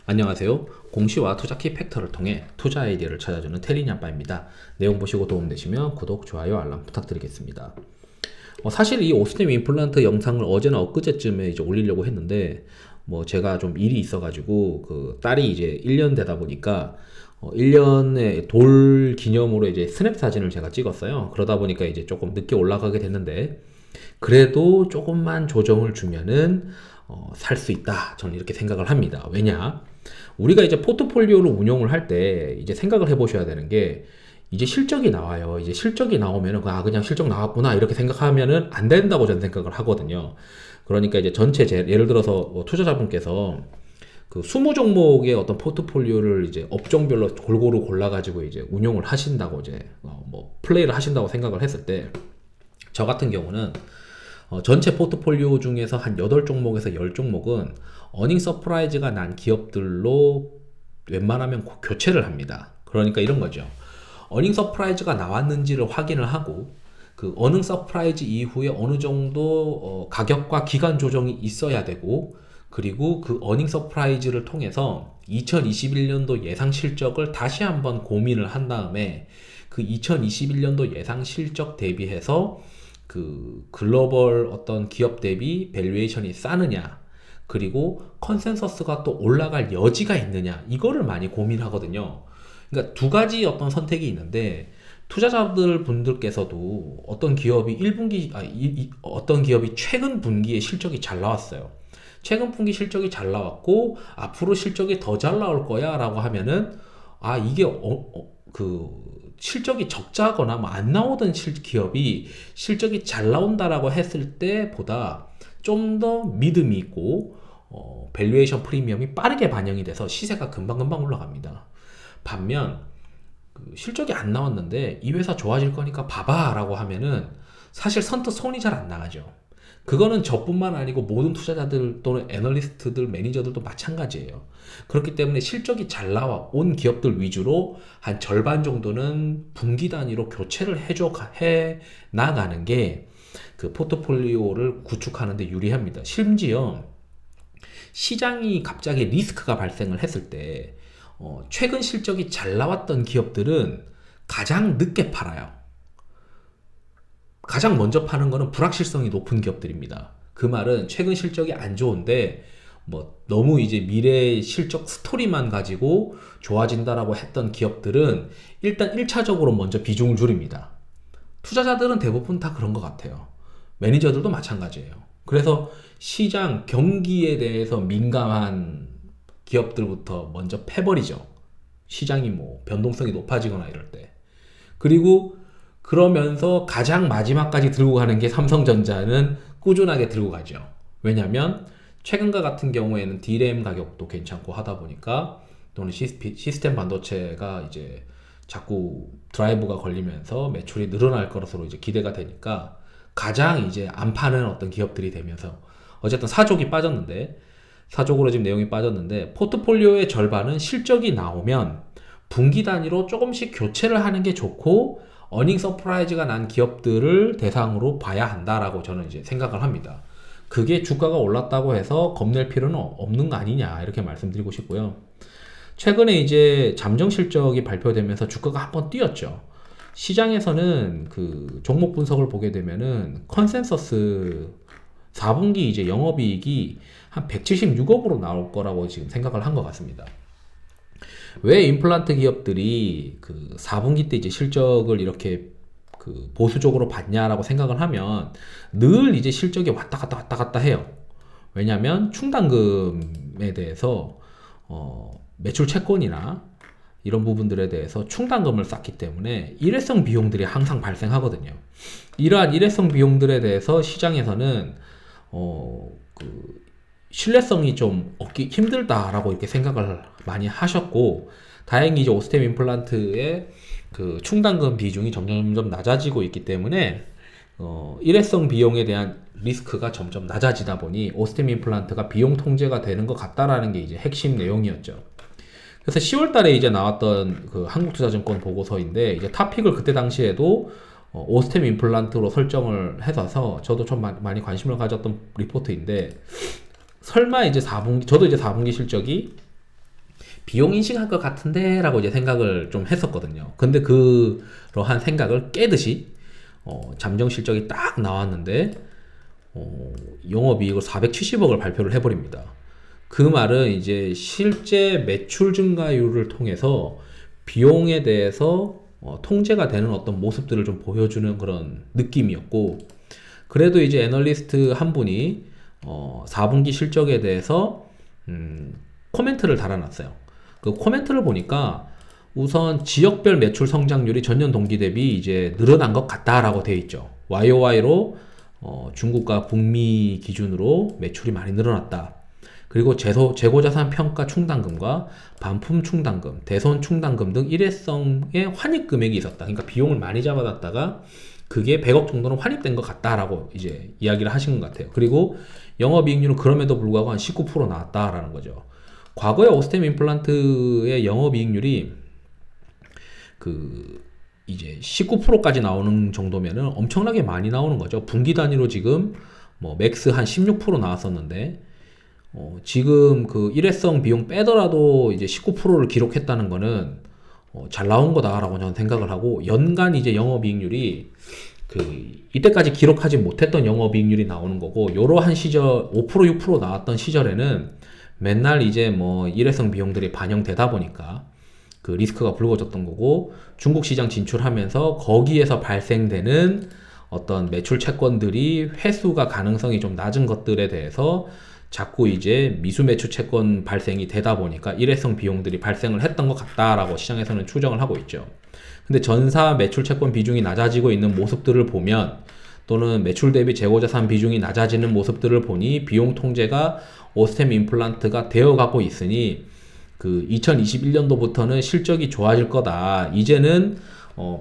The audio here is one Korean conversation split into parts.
안녕하세요. 공시와 투자키 팩터를 통해 투자 아이디어를 찾아주는 테리냐빠입니다. 내용 보시고 도움되시면 구독, 좋아요, 알람 부탁드리겠습니다. 사실 이 오스템 임플란트 영상을 어제나 엊그제쯤에 이제 올리려고 했는데 제가 좀 일이 있어가지고 그 딸이 이제 1년 되다 보니까 1년의 돌 기념으로 이제 스냅 사진을 제가 찍었어요. 그러다 보니까 이제 조금 늦게 올라가게 됐는데 그래도 조금만 조정을 주면은 살 수 있다. 저는 이렇게 생각을 합니다. 왜냐? 우리가 이제 포트폴리오를 운용을 할 때 이제 생각을 해보셔야 되는 게 이제 실적이 나와요. 이제 실적이 나오면은 그냥 실적 나왔구나 이렇게 생각하면은 안 된다고 저는 생각을 하거든요. 그러니까 이제 전체 예를 들어서 투자자분께서 그 20종목의 어떤 포트폴리오를 이제 업종별로 골고루 골라가지고 이제 운용을 하신다고 이제 플레이를 하신다고 생각을 했을 때 저 같은 경우는 전체 포트폴리오 중에서 한 8종목에서 10종목은 어닝 서프라이즈가 난 기업들로 웬만하면 교체를 합니다. 그러니까 이런 거죠. 어닝 서프라이즈가 나왔는지를 확인을 하고 그 어닝 서프라이즈 이후에 어느 정도 가격과 기간 조정이 있어야 되고 그리고 그 어닝 서프라이즈를 통해서 2021년도 예상 실적을 다시 한번 고민을 한 다음에 그 2021년도 예상 실적 대비해서 그 글로벌 어떤 기업 대비 밸류에이션이 싸느냐 그리고 컨센서스가 또 올라갈 여지가 있느냐 이거를 많이 고민하거든요. 그러니까 두 가지 어떤 선택이 있는데 투자자들 분들께서도 어떤 기업이 1분기 어떤 기업이 최근 분기에 실적이 잘 나왔어요. 최근 분기 실적이 잘 나왔고 앞으로 실적이 더 잘 나올 거야 라고 하면은 이게 그 실적이 적자거나 안 나오던 기업이 실적이 잘 나온다라고 했을 때보다 좀 더 믿음이 있고 밸류에이션 프리미엄이 빠르게 반영이 돼서 시세가 금방금방 올라갑니다. 반면 그 실적이 안 나왔는데 이 회사 좋아질 거니까 봐봐 라고 하면은 사실 선뜻 손이 잘 안 나가죠. 그거는 저뿐만 아니고 모든 투자자들 또는 애널리스트들, 매니저들도 마찬가지예요. 그렇기 때문에 실적이 잘 나와 온 기업들 위주로 한 절반 정도는 분기 단위로 교체를 해 나가는 게 그 포트폴리오를 구축하는 데 유리합니다. 심지어 시장이 갑자기 리스크가 발생을 했을 때 최근 실적이 잘 나왔던 기업들은 가장 늦게 팔아요. 가장 먼저 파는 거는 불확실성이 높은 기업들입니다. 그 말은 최근 실적이 안 좋은데 너무 이제 미래 실적 스토리만 가지고 좋아진다라고 했던 기업들은 일단 1차적으로 먼저 비중을 줄입니다. 투자자들은 대부분 다 그런 것 같아요. 매니저들도 마찬가지예요. 그래서 시장 경기에 대해서 민감한 기업들부터 먼저 패버리죠. 시장이 변동성이 높아지거나 이럴 때. 그리고 그러면서 가장 마지막까지 들고 가는 게 삼성전자는 꾸준하게 들고 가죠. 왜냐면 최근과 같은 경우에는 DRAM 가격도 괜찮고 하다 보니까 또는 시스템 반도체가 이제 자꾸 드라이브가 걸리면서 매출이 늘어날 것으로 이제 기대가 되니까 가장 이제 안 파는 어떤 기업들이 되면서 어쨌든 사족이 빠졌는데 사족으로 지금 내용이 빠졌는데 포트폴리오의 절반은 실적이 나오면 분기 단위로 조금씩 교체를 하는 게 좋고 어닝 서프라이즈가 난 기업들을 대상으로 봐야 한다라고 저는 이제 생각을 합니다. 그게 주가가 올랐다고 해서 겁낼 필요는 없는 거 아니냐 이렇게 말씀드리고 싶고요. 최근에 이제 잠정 실적이 발표되면서 주가가 한번 뛰었죠. 시장에서는 그 종목 분석을 보게 되면은 컨센서스 4분기 이제 영업이익이 한 176억으로 나올 거라고 지금 생각을 한 것 같습니다. 왜 임플란트 기업들이 그 4분기 때 이제 실적을 이렇게 그 보수적으로 봤냐라고 생각을 하면 늘 이제 실적이 왔다 갔다 왔다 갔다 해요. 왜냐면 충당금에 대해서 매출 채권이나 이런 부분들에 대해서 충당금을 쌓기 때문에 일회성 비용들이 항상 발생하거든요. 이러한 일회성 비용들에 대해서 시장에서는 그 신뢰성이 좀 얻기 힘들다라고 이렇게 생각을 많이 하셨고 다행히 이제 오스템 임플란트의 그 충당금 비중이 점점 낮아지고 있기 때문에 일회성 비용에 대한 리스크가 점점 낮아지다 보니 오스템 임플란트가 비용 통제가 되는 것 같다라는 게 이제 핵심 내용이었죠. 그래서 10월 달에 이제 나왔던 그 한국투자증권 보고서인데 이제 탑픽을 그때 당시에도 오스템 임플란트로 설정을 해서 저도 좀 많이 관심을 가졌던 리포트인데 설마 이제 4분기 저도 이제 4분기 실적이 비용 인식할 것 같은데 라고 이제 생각을 좀 했었거든요. 근데 그러한 생각을 깨듯이 잠정 실적이 딱 나왔는데 영업이익을 470억을 발표를 해버립니다. 그 말은 이제 실제 매출 증가율을 통해서 비용에 대해서 통제가 되는 어떤 모습들을 좀 보여주는 그런 느낌이었고, 그래도 이제 애널리스트 한 분이 4분기 실적에 대해서 코멘트를 달아놨어요. 그 코멘트를 보니까 우선 지역별 매출 성장률이 전년 동기 대비 이제 늘어난 것 같다라고 되어 있죠. YOY로 중국과 북미 기준으로 매출이 많이 늘어났다. 그리고 재고자산 평가 충당금과 반품 충당금, 대손 충당금 등 일회성의 환입 금액이 있었다. 그러니까 비용을 많이 잡아놨다가 그게 100억 정도는 환입된 것 같다라고 이제 이야기를 하신 것 같아요. 그리고 영업이익률은 그럼에도 불구하고 한 19% 나왔다라는 거죠. 과거에 오스템 임플란트의 영업이익률이 이제 19%까지 나오는 정도면은 엄청나게 많이 나오는 거죠. 분기 단위로 지금 뭐 맥스 한 16% 나왔었는데 지금 그 일회성 비용 빼더라도 이제 19%를 기록했다는 거는 잘 나온 거다라고 저는 생각을 하고, 연간 이제 영업이익률이 이때까지 기록하지 못했던 영업이익률이 나오는 거고, 요러한 시절 5% 6% 나왔던 시절에는 맨날 이제 뭐 일회성 비용들이 반영되다 보니까 그 리스크가 불거졌던 거고, 중국 시장 진출하면서 거기에서 발생되는 어떤 매출 채권들이 회수가 가능성이 좀 낮은 것들에 대해서 자꾸 이제 미수 매출 채권 발생이 되다 보니까 일회성 비용들이 발생을 했던 것 같다라고 시장에서는 추정을 하고 있죠. 근데 전사 매출 채권 비중이 낮아지고 있는 모습들을 보면, 또는 매출 대비 재고자산 비중이 낮아지는 모습들을 보니 비용 통제가 오스템 임플란트가 되어가고 있으니 2021년도부터는 실적이 좋아질 거다. 이제는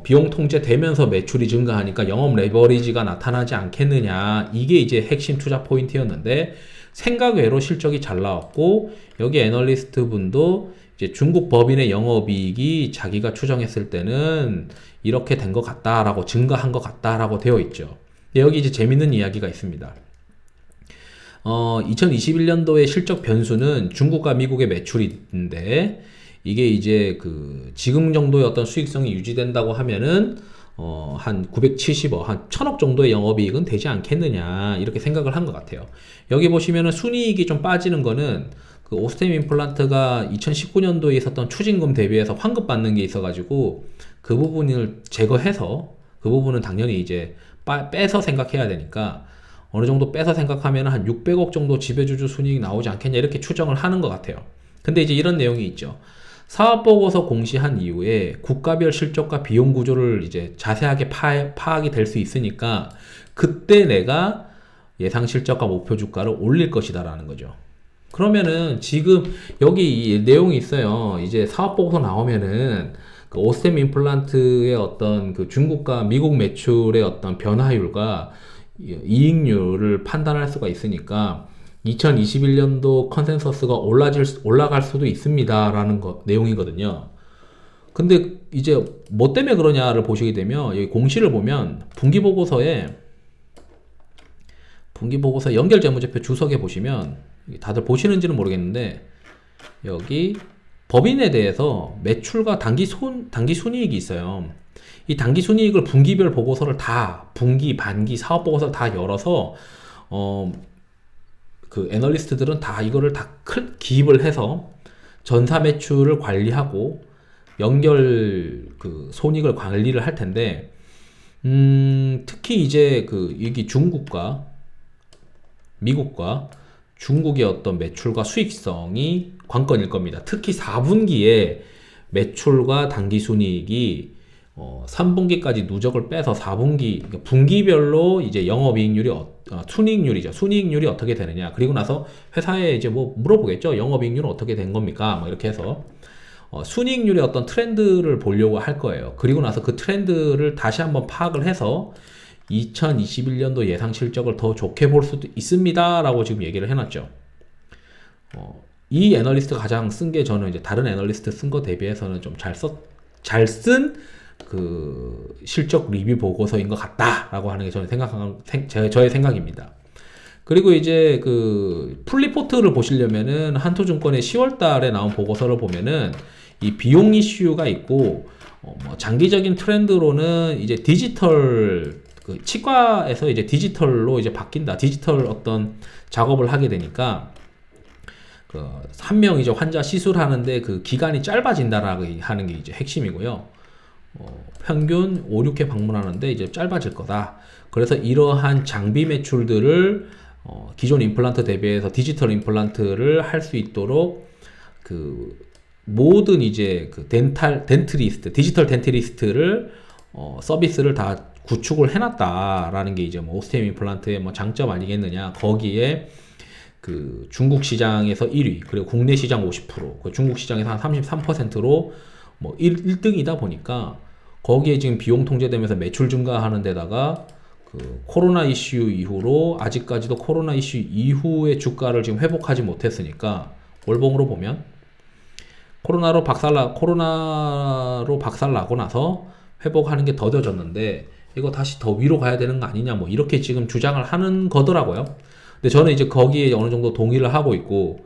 비용 통제되면서 매출이 증가하니까 영업 레버리지가 나타나지 않겠느냐. 이게 이제 핵심 투자 포인트였는데 생각 외로 실적이 잘 나왔고, 여기 애널리스트 분도 이제 중국 법인의 영업이익이 자기가 추정했을 때는 이렇게 된 것 같다라고, 증가한 것 같다라고 되어 있죠. 여기 이제 재밌는 이야기가 있습니다. 2021년도의 실적 변수는 중국과 미국의 매출인데, 이게 이제 지금 정도의 어떤 수익성이 유지된다고 하면은 한 970억, 한 1000억 정도의 영업이익은 되지 않겠느냐, 이렇게 생각을 한 것 같아요. 여기 보시면은 순이익이 좀 빠지는 거는 오스템 임플란트가 2019년도에 있었던 추징금 대비해서 환급 받는 게 있어가지고 그 부분을 제거해서, 그 부분은 당연히 이제 빼서 생각해야 되니까 어느 정도 빼서 생각하면 한 600억 정도 지배주주 순이익 나오지 않겠냐, 이렇게 추정을 하는 것 같아요. 근데 이제 이런 내용이 있죠. 사업보고서 공시한 이후에 국가별 실적과 비용 구조를 이제 자세하게 파악이 될 수 있으니까 그때 내가 예상 실적과 목표 주가를 올릴 것이다 라는 거죠. 그러면은 지금 여기 이 내용이 있어요. 이제 사업보고서 나오면은 오스템 임플란트의 어떤 중국과 미국 매출의 어떤 변화율과 이익률을 판단할 수가 있으니까 2021년도 컨센서스가 올라갈 수도 있습니다 라는 내용이거든요. 근데 이제 뭐 때문에 그러냐를 보시게 되면, 여기 공시를 보면 분기보고서 연결재무제표 주석에 보시면, 다들 보시는지는 모르겠는데 여기 법인에 대해서 매출과 단기 순이익이 있어요. 이 단기 순이익을 분기별 보고서를 다, 분기, 반기, 사업 보고서를 다 열어서 애널리스트들은 다 이거를 다 기입을 해서 전사 매출을 관리하고 연결 손익을 관리를 할 텐데, 특히 이제 여기 중국과 미국과 중국의 어떤 매출과 수익성이 관건일 겁니다. 특히 4분기에 매출과 당기순이익이 3분기까지 누적을 빼서 4분기, 그러니까 분기별로 이제 영업이익률이 순이익률이 어떻게 되느냐, 그리고 나서 회사에 이제 뭐 물어보겠죠. 영업이익률은 어떻게 된 겁니까? 뭐 이렇게 해서 순이익률의 어떤 트렌드를 보려고 할 거예요. 그리고 나서 그 트렌드를 다시 한번 파악을 해서 2021년도 예상 실적을 더 좋게 볼 수도 있습니다 라고 지금 얘기를 해놨죠. 이 애널리스트가 가장 쓴 게, 저는 이제 다른 애널리스트 쓴 거 대비해서는 좀 잘 쓴 실적 리뷰 보고서인 것 같다라고 하는 게 저의 생각입니다. 그리고 이제 그 풀리포트를 보시려면은 한토증권의 10월 달에 나온 보고서를 보면은 이 비용 이슈가 있고 뭐 장기적인 트렌드로는 이제 디지털 그 치과에서 이제 디지털로 이제 바뀐다. 디지털 어떤 작업을 하게 되니까 그 한 명 이제 환자 시술하는데 그 기간이 짧아진다라고 하는 게 이제 핵심이고요. 평균 5, 6회 방문하는데 이제 짧아질 거다. 그래서 이러한 장비 매출들을 기존 임플란트 대비해서 디지털 임플란트를 할 수 있도록 그 모든 이제 그 덴트리스트, 디지털 덴트리스트를 서비스를 다 구축을 해놨다라는 게 이제 뭐 오스템 임플란트의 뭐 장점 아니겠느냐. 거기에 그 중국 시장에서 1위, 그리고 국내 시장 50%, 그 중국 시장에서 한 33%로 뭐 1등이다 보니까 거기에 지금 비용 통제되면서 매출 증가하는 데다가 그 코로나 이슈 이후로 아직까지도 코로나 이슈 이후의 주가를 지금 회복하지 못했으니까 월봉으로 보면 코로나로 박살나고 나서 회복하는 게 더뎌졌는데 이거 다시 더 위로 가야 되는 거 아니냐 뭐 이렇게 지금 주장을 하는 거더라고요. 근데 저는 이제 거기에 어느 정도 동의를 하고 있고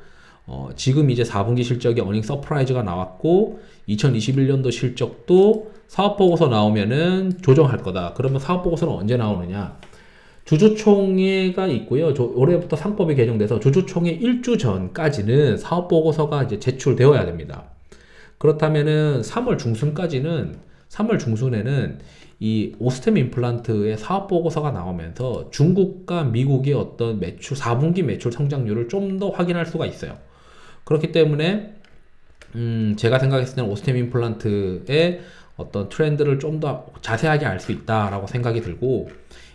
지금 이제 4분기 실적에 어닝 서프라이즈가 나왔고 2021년도 실적도 사업보고서 나오면은 조정할 거다. 그러면 사업보고서는 언제 나오느냐? 주주총회가 있고요. 올해부터 상법이 개정돼서 주주총회 일주 전까지는 사업보고서가 이제 제출되어야 됩니다. 그렇다면은 3월 중순에는 이 오스템 임플란트의 사업보고서가 나오면서 중국과 미국의 어떤 매출, 4분기 매출 성장률을 좀 더 확인할 수가 있어요. 그렇기 때문에 제가 생각했을 때는 오스템 임플란트의 어떤 트렌드를 좀 더 자세하게 알 수 있다라고 생각이 들고,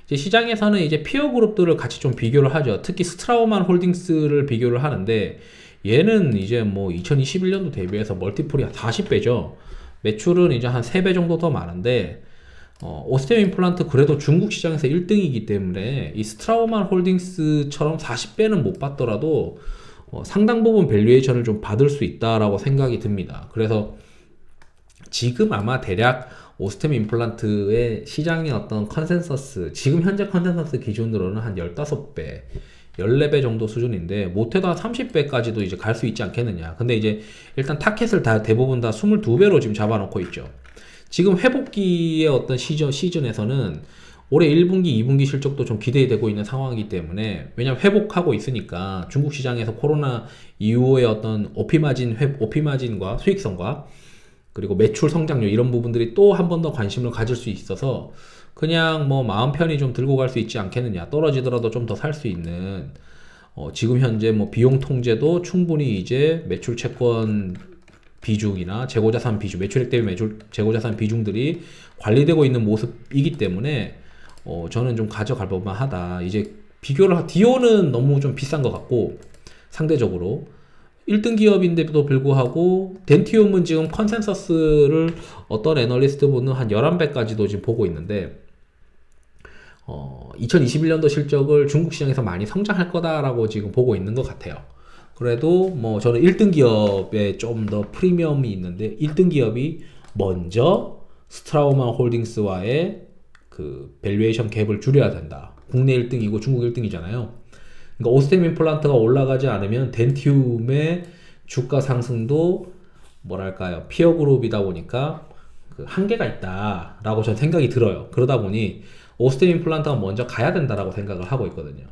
이제 시장에서는 이제 피어 그룹들을 같이 좀 비교를 하죠. 특히 스트라우만 홀딩스를 비교를 하는데 얘는 이제 뭐 2021년도 대비해서 멀티플이 40배죠. 매출은 이제 한 3배 정도 더 많은데 오스템 임플란트 그래도 중국 시장에서 1등이기 때문에 이 스트라우만 홀딩스처럼 40배는 못 받더라도 상당 부분 밸류에이션을 좀 받을 수 있다라고 생각이 듭니다. 그래서 지금 아마 대략 오스템 임플란트의 시장의 어떤 컨센서스, 지금 현재 컨센서스 기준으로는 한 15배, 14배 정도 수준인데 못해도 한 30배까지도 이제 갈 수 있지 않겠느냐. 근데 이제 일단 타켓을 대부분 다 22배로 지금 잡아놓고 있죠. 지금 회복기의 어떤 시즌에서는 올해 1분기, 2분기 실적도 좀 기대되고 있는 상황이기 때문에, 왜냐면 회복하고 있으니까 중국 시장에서 코로나 이후의 어떤 오피마진과 수익성과 그리고 매출 성장률 이런 부분들이 또 한 번 더 관심을 가질 수 있어서 그냥 뭐 마음 편히 좀 들고 갈 수 있지 않겠느냐. 떨어지더라도 좀 더 살 수 있는 지금 현재 뭐 비용 통제도 충분히 이제 매출 채권 비중이나 재고자산 비중, 매출액 대비 재고자산 비중들이 관리되고 있는 모습이기 때문에 저는 좀 가져갈 법만 하다. 이제 디오는 너무 좀 비싼 것 같고 상대적으로 1등 기업인데도 불구하고 덴티움은 지금 컨센서스를 어떤 애널리스트 분은 한 11배까지도 지금 보고 있는데 2021년도 실적을 중국 시장에서 많이 성장할 거다라고 지금 보고 있는 것 같아요. 그래도 뭐 저는 1등 기업에 좀 더 프리미엄이 있는데 1등 기업이 먼저 스트라우만 홀딩스와의 그 밸류에이션 갭을 줄여야 된다. 국내 1등이고 중국 1등이잖아요. 그러니까 오스템 임플란트가 올라가지 않으면 덴티움의 주가 상승도 뭐랄까요, 피어 그룹이다 보니까 그 한계가 있다라고 저는 생각이 들어요. 그러다 보니 오스템 임플란트가 먼저 가야 된다라고 생각을 하고 있거든요.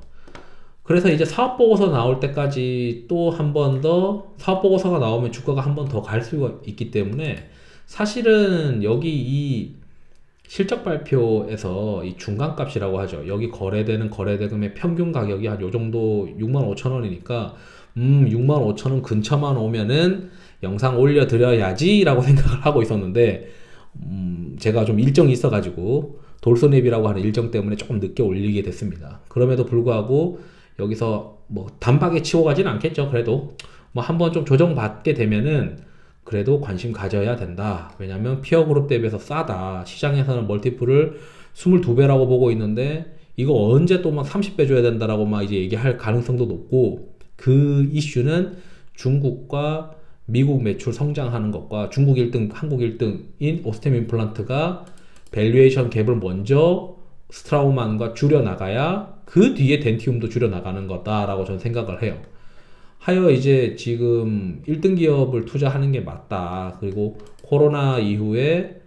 그래서 이제 사업보고서 나올 때까지 또 한 번 더, 사업보고서가 나오면 주가가 한 번 더 갈 수가 있기 때문에 사실은 여기 이 실적 발표에서 이 중간값이라고 하죠. 여기 거래되는 거래대금의 평균 가격이 한 요 정도 65,000원이니까 65,000원 근처만 오면은 영상 올려드려야지 라고 생각을 하고 있었는데 제가 좀 일정이 있어가지고 돌손앱이라고 하는 일정 때문에 조금 늦게 올리게 됐습니다. 그럼에도 불구하고 여기서 뭐 단박에 치고 가진 않겠죠. 그래도 뭐 한번 좀 조정받게 되면은 그래도 관심 가져야 된다. 왜냐면 피어 그룹 대비해서 싸다. 시장에서는 멀티플을 22배라고 보고 있는데 이거 언제 또 막 30배 줘야 된다라고 막 이제 얘기할 가능성도 높고, 그 이슈는 중국과 미국 매출 성장하는 것과 중국 1등, 한국 1등인 오스템 임플란트가 밸류에이션 갭을 먼저 스트라우만과 줄여나가야 그 뒤에 덴티움도 줄여나가는 거다라고 저는 생각을 해요. 하여 이제 지금 1등 기업을 투자하는 게 맞다. 그리고 코로나 이후에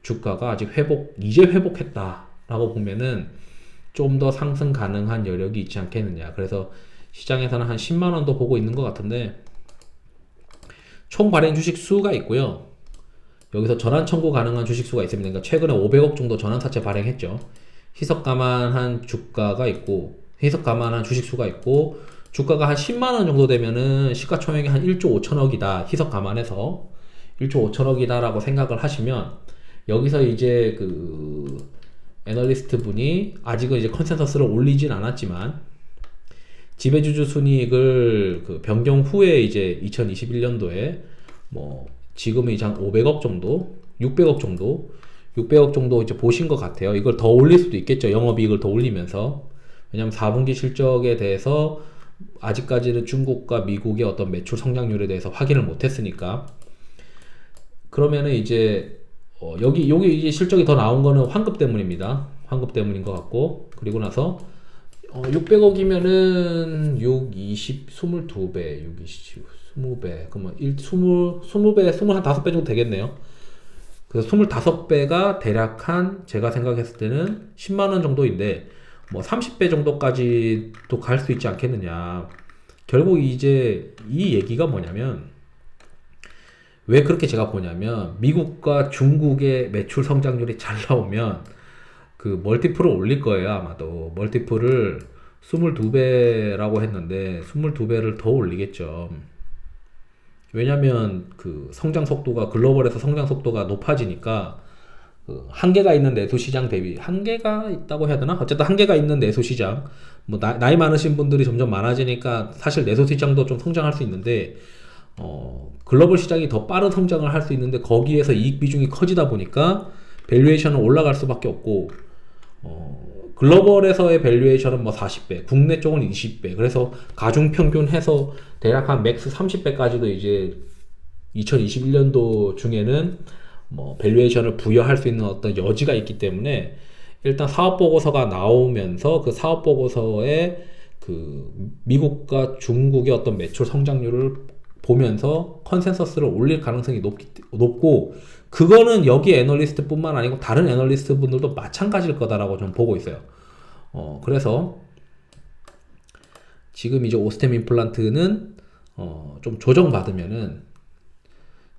주가가 아직 이제 회복했다라고 보면은 좀 더 상승 가능한 여력이 있지 않겠느냐. 그래서 시장에서는 한 10만 원도 보고 있는 것 같은데, 총 발행 주식 수가 있고요. 여기서 전환 청구 가능한 주식 수가 있습니다. 그러니까 최근에 500억 정도 전환 사채 발행했죠. 희석 감안한 주가가 있고, 희석 감안한 주식 수가 있고, 주가가 한 10만 원 정도 되면은 시가총액이 한 1조 5천억이다. 희석 감안해서 1조 5천억이다라고 생각을 하시면, 여기서 이제 그 애널리스트 분이 아직은 이제 컨센서스를 올리진 않았지만 지배주주 순이익을 그 변경 후에 이제 2021년도에 뭐 지금은 이제 한 500억 정도, 600억 정도 이제 보신 것 같아요. 이걸 더 올릴 수도 있겠죠. 영업이익을 더 올리면서. 왜냐면 4분기 실적에 대해서 아직까지는 중국과 미국의 어떤 매출 성장률에 대해서 확인을 못했으니까. 그러면은 이제 여기 이제 실적이 더 나온 거는 환급 때문입니다. 환급 때문인 것 같고, 그리고 나서 600억이면은 6, 20, 22배, 6, 20, 20배, 그러면 20배, 25배 정도 되겠네요. 그래서 25배가 대략 한, 제가 생각했을 때는 10만원 정도인데, 뭐 30배 정도까지도 갈 수 있지 않겠느냐. 결국 이제 이 얘기가 뭐냐면, 왜 그렇게 제가 보냐면, 미국과 중국의 매출 성장률이 잘 나오면 그 멀티플을 올릴 거예요. 아마도 멀티플을 22배라고 했는데 22배를 더 올리겠죠. 왜냐면 그 성장 속도가, 글로벌에서 성장 속도가 높아지니까 그 한계가 있는 내수 시장 대비, 한계가 있다고 해야 되나? 어쨌든 한계가 있는 내수 시장, 뭐 나이 많으신 분들이 점점 많아지니까 사실 내수 시장도 좀 성장할 수 있는데, 글로벌 시장이 더 빠른 성장을 할 수 있는데 거기에서 이익 비중이 커지다 보니까 밸류에이션은 올라갈 수밖에 없고, 글로벌에서의 밸류에이션은 뭐 40배, 국내 쪽은 20배. 그래서 가중 평균 해서 대략 한 맥스 30배까지도 이제 2021년도 중에는 뭐 밸류에이션을 부여할 수 있는 어떤 여지가 있기 때문에, 일단 사업 보고서가 나오면서 그 사업 보고서에 그 미국과 중국의 어떤 매출 성장률을 보면서 컨센서스를 올릴 가능성이 높고, 그거는 여기 애널리스트 뿐만 아니고 다른 애널리스트 분들도 마찬가지일 거다라고 저는 보고 있어요. 그래서 지금 이제 오스템 임플란트는 좀 조정받으면은,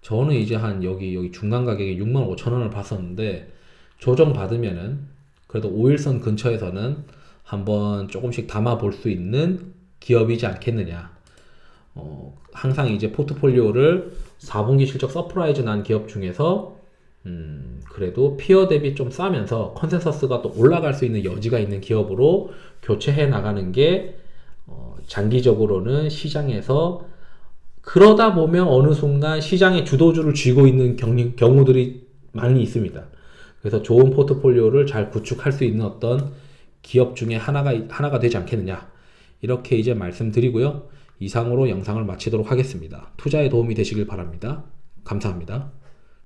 저는 이제 한 여기 중간 가격이 65,000원을 봤었는데, 조정받으면은 그래도 5일선 근처에서는 한번 조금씩 담아 볼 수 있는 기업이지 않겠느냐. 항상 이제 포트폴리오를 4분기 실적 서프라이즈 난 기업 중에서 그래도 피어 대비 좀 싸면서 컨센서스가 또 올라갈 수 있는 여지가 있는 기업으로 교체해 나가는 게 장기적으로는 시장에서, 그러다 보면 어느 순간 시장의 주도주를 쥐고 있는 경우들이 많이 있습니다. 그래서 좋은 포트폴리오를 잘 구축할 수 있는 어떤 기업 중에 하나가 되지 않겠느냐, 이렇게 이제 말씀드리고요. 이상으로 영상을 마치도록 하겠습니다. 투자에 도움이 되시길 바랍니다. 감사합니다.